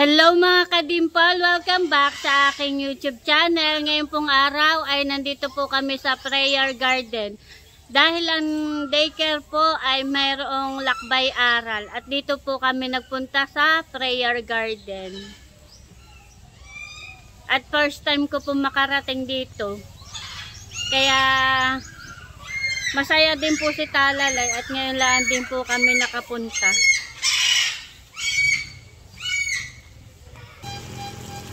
Hello mga kadimpol! Welcome back sa aking YouTube channel. Ngayon pong araw ay nandito po kami sa prayer garden. Dahil ang daycare po ay mayroong lakbay aral. At dito po kami nagpunta sa prayer garden. At first time ko po makarating dito. Kaya masaya din po si Talalay at ngayon lang din po kami nakapunta.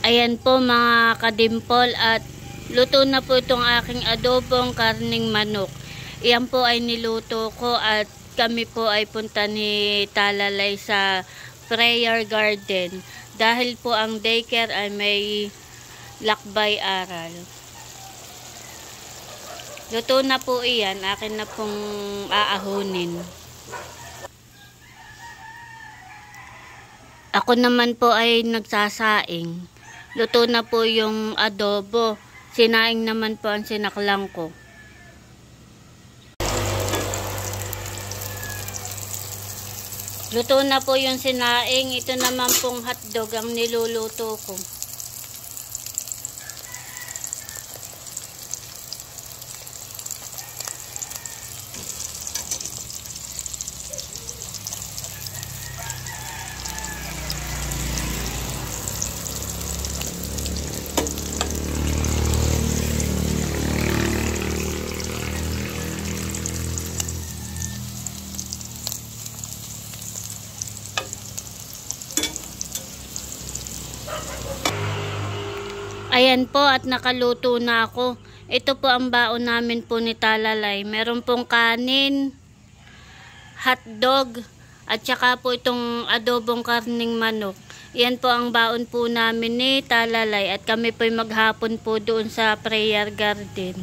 Ayan po mga kadimpol at luto na po itong aking adobong karning manok. Iyan po ay niluto ko at kami po ay punta ni Talalay sa prayer garden. Dahil po ang daycare ay may lakbay aral. Luto na po iyan, akin na pong aahunin. Ako naman po ay nagsasaing. Luto na po yung adobo. Sinaing naman po ang sinaklang ko. Luto na po yung sinaing. Ito naman pong hotdog ang niluluto ko. Ayan po at nakaluto na ako. Ito po ang baon namin po ni Talalay. Meron pong kanin, hotdog, at saka po itong adobong karning manok. Yan po ang baon po namin ni Talalay at kami po maghapon po doon sa prayer garden.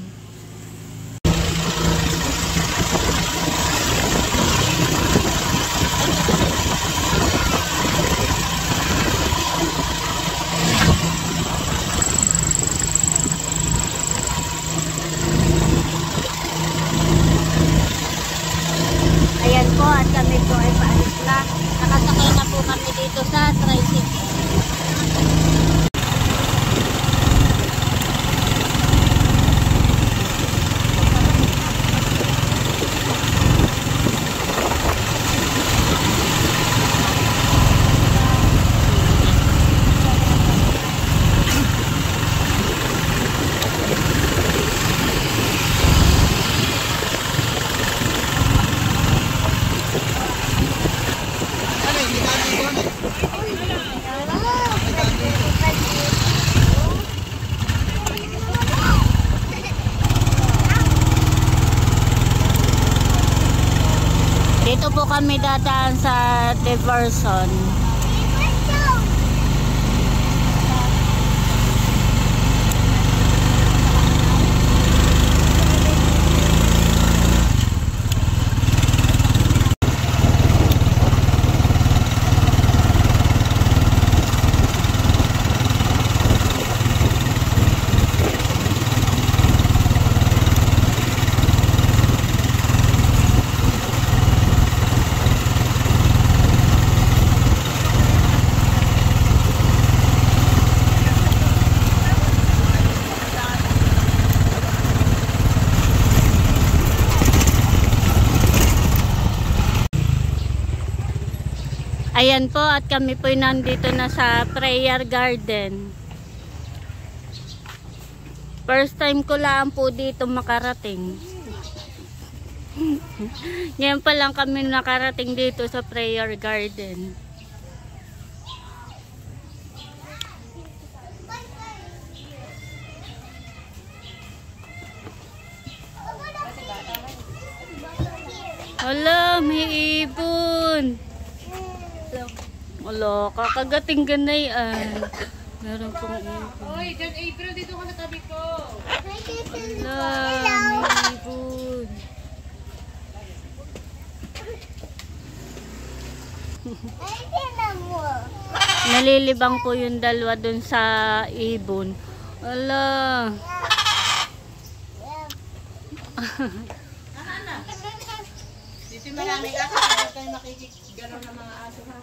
Ayan po at kami po ay paalis na. Nakasakay na po kami dito sa tricycle. Dito po kami dadaan sa diversion. Ayan po at kami po nandito na sa prayer garden. First time ko lang po dito makarating. Ngayon pa lang kami nakarating dito sa prayer garden. Hala, may ibon. Wala, kakagating ganayan. Meron pong ibon. Oy, John April, dito ka na tabi ko. Wala, may ibon. Nalilibang po yung dalawa dun sa ibon. Wala. Dito maraming aso, hindi tayo makikigalaw ng mga aso ha.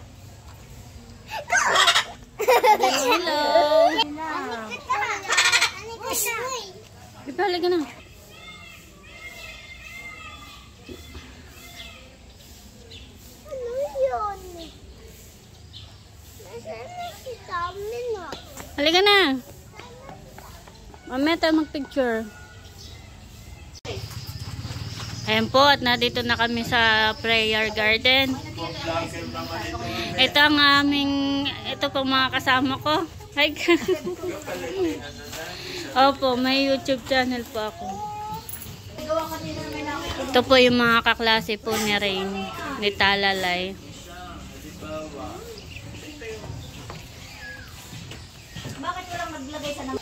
Halika na. Ano yun? Nasaan na si Tommy na? Halika na. Mamaya tayo mag-picture. Ayan po, at nandito na kami sa prayer garden. Ito ang ito po mga kasama ko. Hi. Opo, may YouTube channel po ako. Ito po yung mga kaklase po ni Rain, ni Talalay. Bakit walang maglagay sa nang...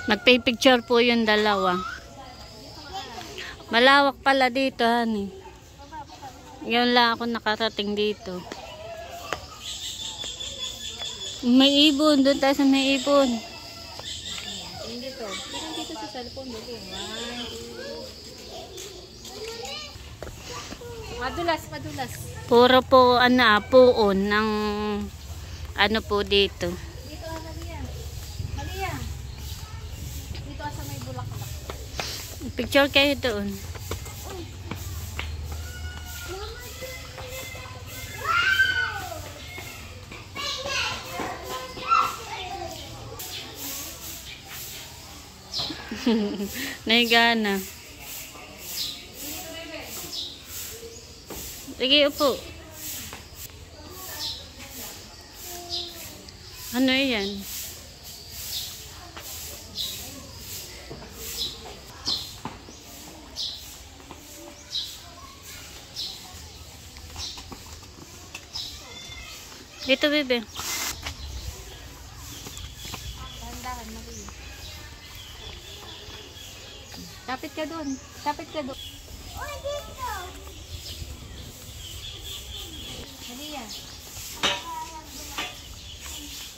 Magpipicture po yung dalawa. Malawak pala dito, honey. Yun lang ako nakarating dito. May ibon. Doon tayo sa may ibon. Dito. Dito sa cellphone. Madulas. Puro po, puon ng ano po dito. Dito, Malia. Malia. Dito sa may bulaklak. Picture kayo doon. Nahiga na. Sige, upo. Ano yan? Dito, bebe. Dahan-dahan, Malia. Tapit ka doon. Uy, dito! Malia.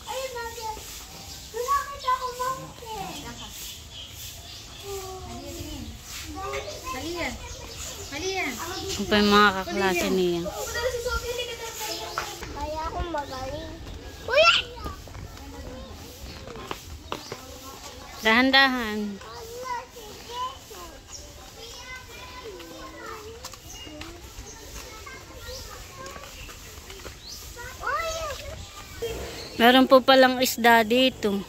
Ay, Malia! Nakakita ko mountain! Malia. Ito po yung mga kaklase niya. Kaya akong magaling. Kuya! Dahan-dahan. Ala, si Jesus! Uy! Meron po palang isda dito.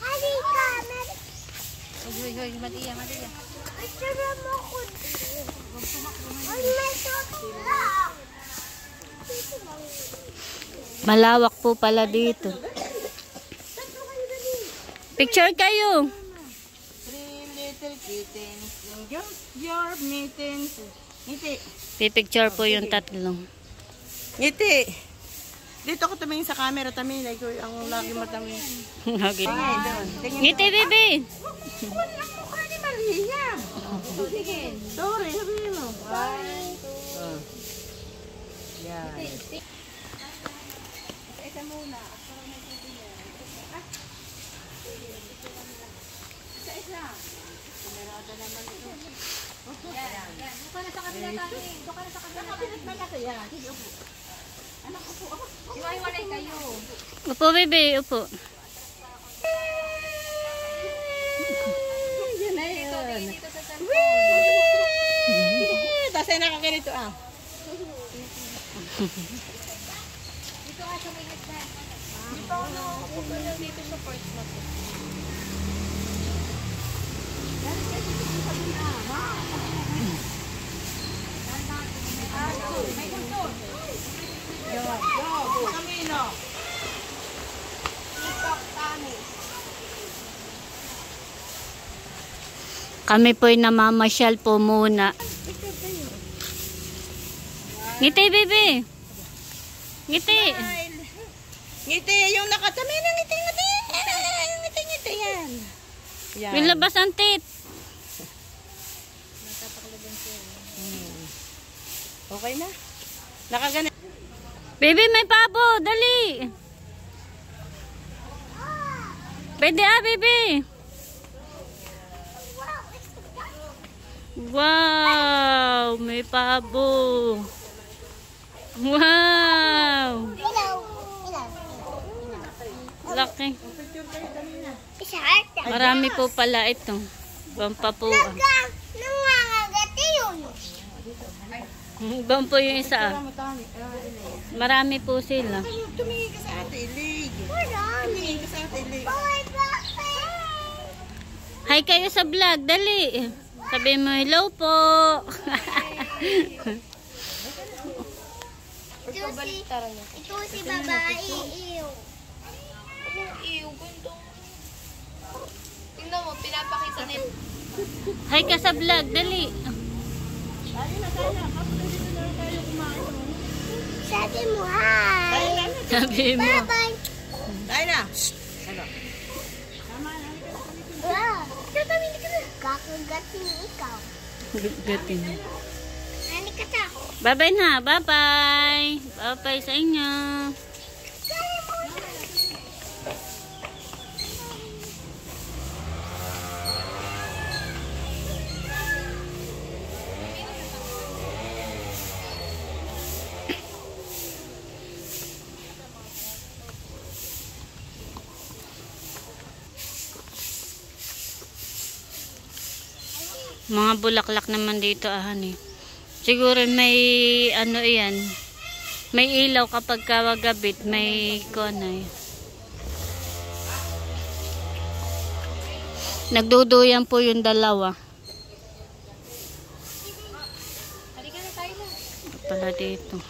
Halika! Hoy, Malia. Picture mo ko din. Ay, may soto lang. Dito lang. Malawak po pala dito. Picture kayo. Three little kittens in your mittens. Ngiti. Pipicture po yung tatlong. Ngiti. Dito ako tumingin sa camera, tamin. Ikaw ang lagi mataming. Okay. Ay, doon. Tingin Ngiti, bebe. Wala mo ka ni Maria. Sorry, sabihin mo. One, two. Yan. Isa muna. Isa. Kamerada naman ito. Yan. Doon ka na sa kabila tayo. Doon ka na sa kabila. Kapilit na kasi yan. Iwaiwalay kayo. Upo, bebe. Upo. Yan na yun. Dito sa cellphone. Tapos ay nakaganito ah. Dito ka sa may hagdan. Di pa ako nakakapagod dito sa porch na to. May gusto. Go, Camino. Kami po'y namamasyal po muna. Ngiti, bebe. Ngiti. Ngiti, yung nakatami na ngiti. Ngiti yan. Yan. Yung labas ang tit. Okay na. Nakaganit. Baby, may pabo. Dali. Pwede baby. Wow, may pabo. Wow. Hello. Laki. Isa. Marami po pala ito. Pampapuan. Nangangagati yun. Bampo yung isa. Marami po sila. Tumingin ka sa ate, Ilig. Tumingin ka sa ate, Ilig. Hi kayo sa vlog. Dali. Sabi mo hello po. Ito si babae. Iyo. Tingnan mo, pinapakita nila. Hi ka sa vlog. Dali. Sabi mo, hi. Sabi mo. Bye-bye. Tayo na. Ano? Kakagating ikaw. Gatin. Hani ka ta. Bye-bye na. Bye-bye. Bye-bye sa inyo. Mga bulaklak naman dito eh. Siguro may ano yan. May ilaw kapag kawagabit, may konay. Nagduduyan po yung dalawa. Halika na tayo na. Pala dito.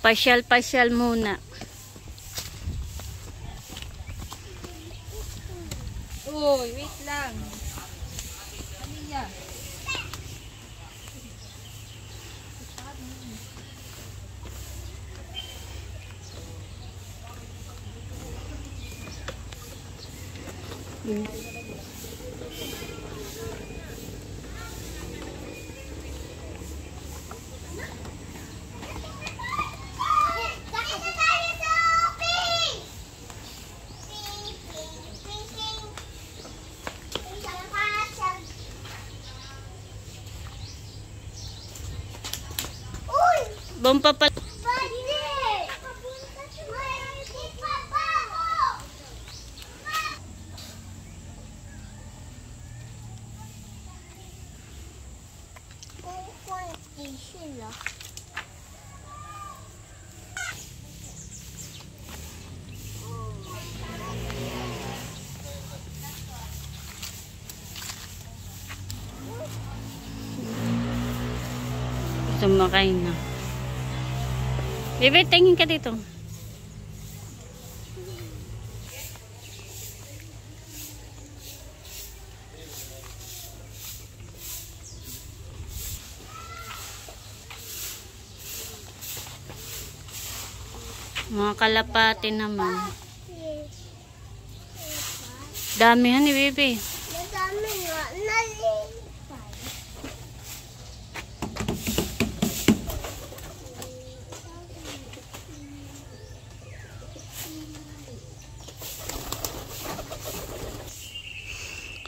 Pasyal-pasyal muna. Uy, wait lang. Aniya. Bompa pala. Sumakay na. Bebe, tingin ka dito. Mga kalapati naman. Damihan ni Bebe. Madami nga. Nalipay.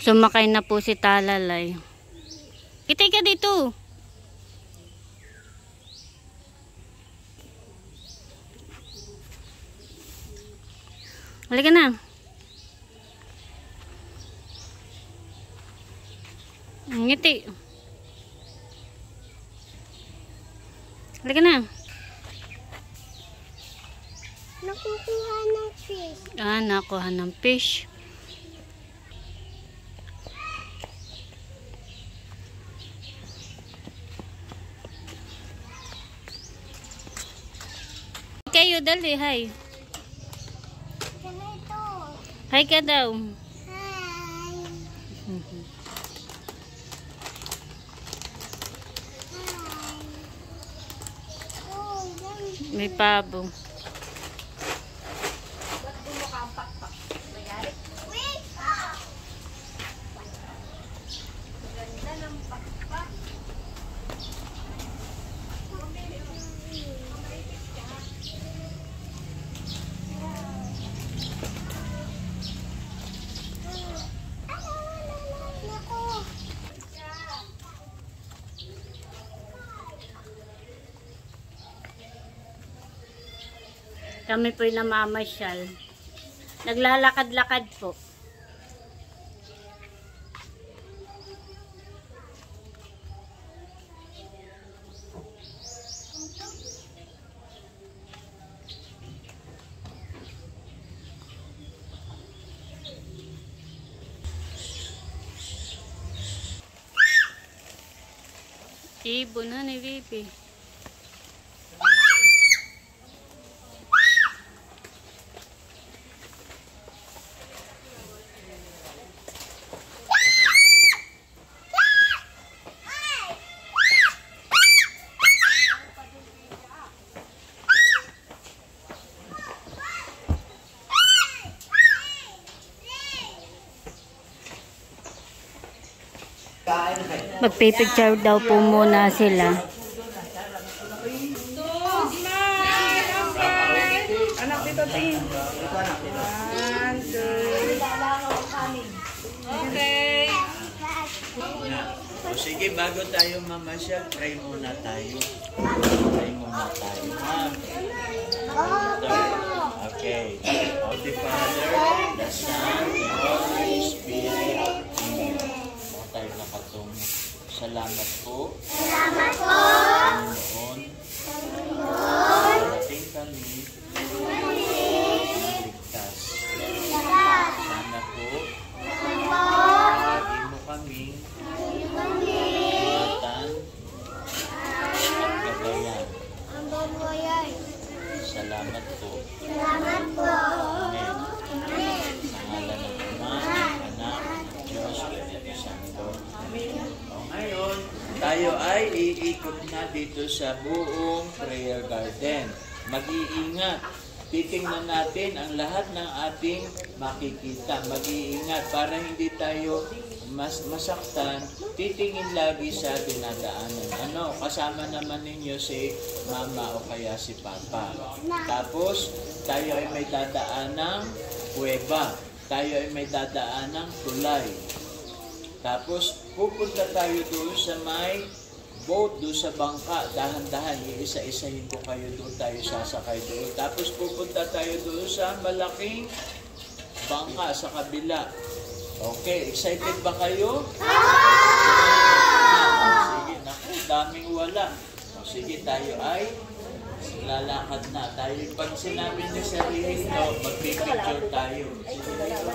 Sumakay na po si Talalay. Kitay ka dito. Halika na. Ngiti. Halika na. Nakukuha ng fish. Nakuha ng fish. Kayo, dali, hi. Ganito. Hi ka daw. Hi. Oh, ganito. May pabo. Wait. Kami po'y namamasyal. Naglalakad-lakad po. Ibon na ni Bibi. Magpipicture daw po muna sila. Anak dito, Tin. Okay. O sige, bago tayo mamasyal, pray muna tayo. Pray muna tayo. Okay. Of the Father, the Son, the Holy Spirit. Amen. O tayo nakatungo. Salamat po. Salamat po. Panginoon. Dating kami. Ligtas. Sana po. Lagi mo kaming ingatan at gabayan. Ang baboyan. Salamat po. Salamat po. Amen. Amen. Sa ngalan ng Ama, ng Anak, ng Diyos, Espiritu Santo. O ngayon, tayo ay iikot na dito sa buong prayer garden. Mag-iingat. Titingnan natin ang lahat ng ating makikita. Mag-iingat para hindi tayo masaktan. Titingin lagi sa dinadaanan. Ano, kasama naman ninyo si mama o kaya si papa. Tapos, tayo ay may dadaan ng kuweba. Tayo ay may dadaan ng tulay. Tapos, pupunta tayo doon sa may boat, doon sa bangka. Dahan-dahan, iisa-isahin ko kayo doon. Tayo sasakay doon. Tapos, pupunta tayo doon sa malaking bangka sa kabila. Okay, excited ba kayo? Sige, naku, daming wala. O, sige, tayo ay lalakad na. Tayo, pag sinabi ni Sir Hino, magpipicture tayo. Sige, tayo.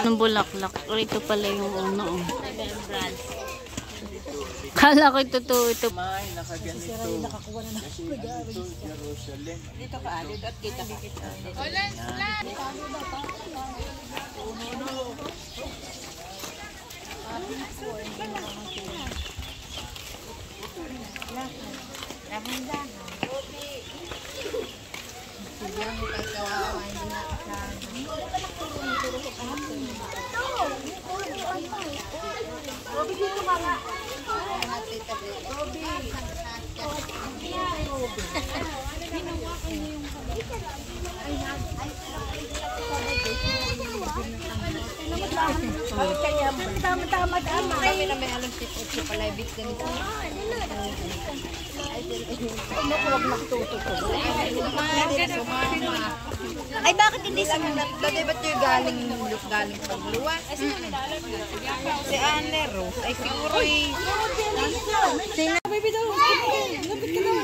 Anong bulaklak? Ito pala yung ano. Kala ko totoo ito. May nakaganito. Kasi dito, Jerusalem. Dito ka, dito at kita. Kami na may alam si palibig ganito. Ay, bakit hindi sumunod? Dati ba't yung galing pagluwas? Si Anne Rose. Ay, siguro eh. Sina? Baby daw. Lapit ka daw.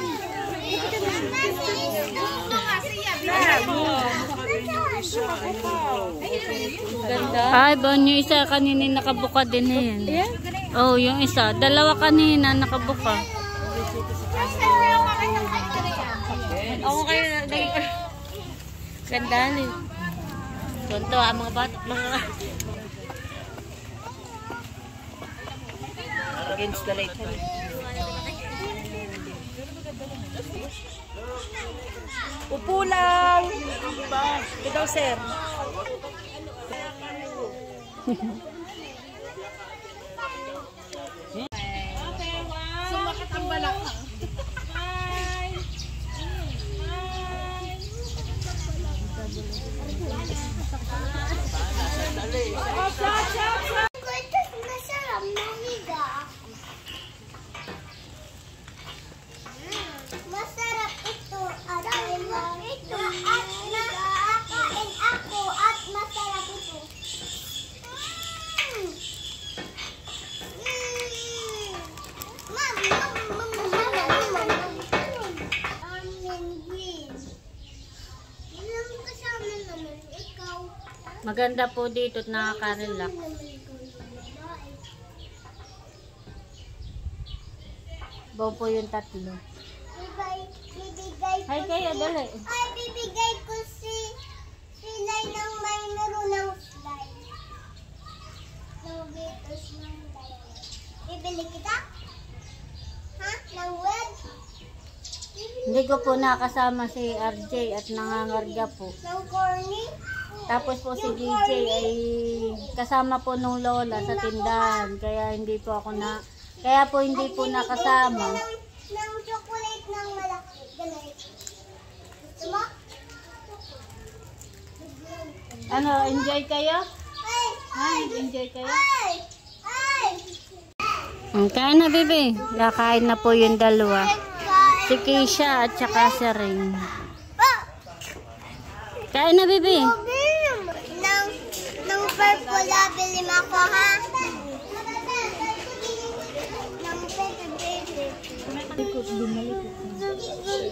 Ay, bon, yung isa kanina nakabuka din yan. Oh, yung isa. Dalawa kanina nakabuka. Oo, kayo na. Ganda rin. Tonto, mga bata. Against the light. Upo lang. Ikaw, sir. Sumakat ang balak. Going to naman ikaw. Maganda po dito at nakaka-relax. Bawa po yung tatlo. Bibigay Hi kayo, dali. Ay, bibigay ko sila ng may ng slide. Novitos ng dalawa. Bibili kita? Ha? Ng web? Hindi ko po nakasama si RJ at nangangarga po. Ng corny? Tapos po si DJ ay kasama po nung lola sa tindahan. Kaya hindi po ako hindi po nakasama. Ng chocolate ng malaki. Ganun. Gusto mo? Ano, enjoy kayo? Ay! Ay, enjoy kayo? Ay! Ay! Kain na, bebe. Nakain na po yung dalawa. Si Keisha at saka si Ring. Kain na, bebe. Ng purple label mo ako, ha? Ng purple baby.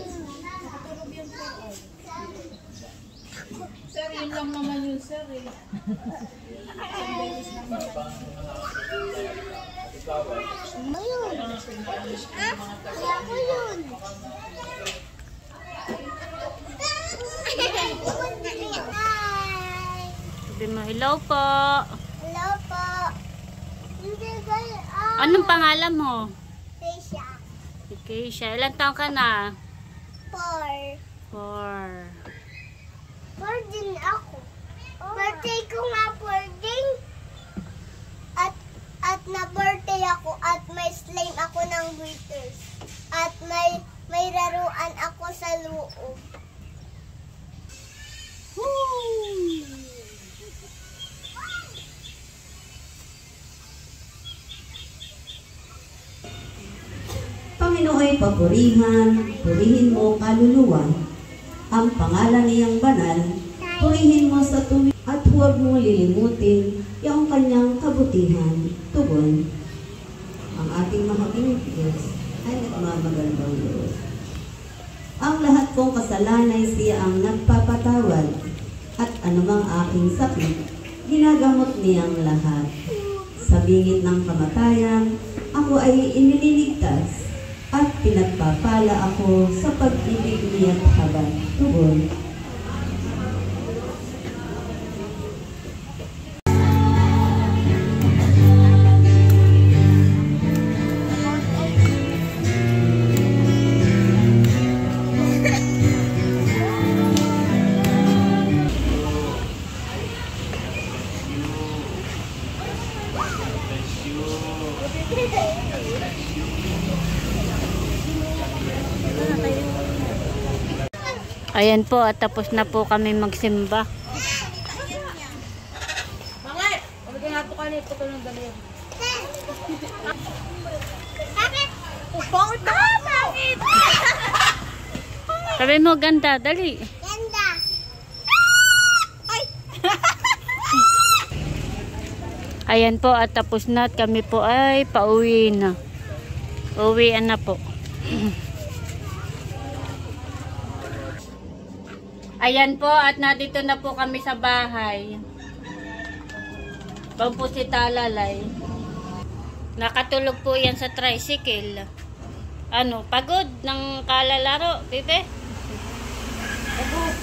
Sir, yun lang naman yun, sir. Ayun. Ha? Kaya ko yun. Hi. Sabi mo, hello po. Hello po. Hindi kayo. Anong pangalan mo? Tisha. Si Keisha. Ilang taon ka na? 4. 4. 4 din ako. Birthday ko nga 4 din. At na-birthday ako at may slime ako ng glitters. At may laruan ako sa loob. Panginooy purihin mo kaluluwa. Ang pangalan niyang banal, purihin mo sa tuwing at huwag mo lilimutin yung kanyang kabutihan. Tugon, ang ating mahabing Diyos ay nagmamagandang Diyos. Ang lahat kong kasalanay siya ang nagpapatawad at anumang aking sakit, ginagamot niyang lahat. Sa bingit ng kamatayan, ako ay inililigtas at pinagpapala ako sa pag-ibig niya't habag. Tugon, Ayan po, at tapos na po kami magsimba. Bakit? Umigay nga po kanito ko ng dali. Bakit? Bakit ba? Bakit? Sabi mo, ganda, dali. Ganda. Ay! Ayan po, at tapos na at kami po ay pauwi na. Uwian na po. Ayan po, at nandito na po kami sa bahay. Pag po si Talalay. Nakatulog po yan sa tricycle. Ano, pagod ng kalalaro, bebe? Pagod.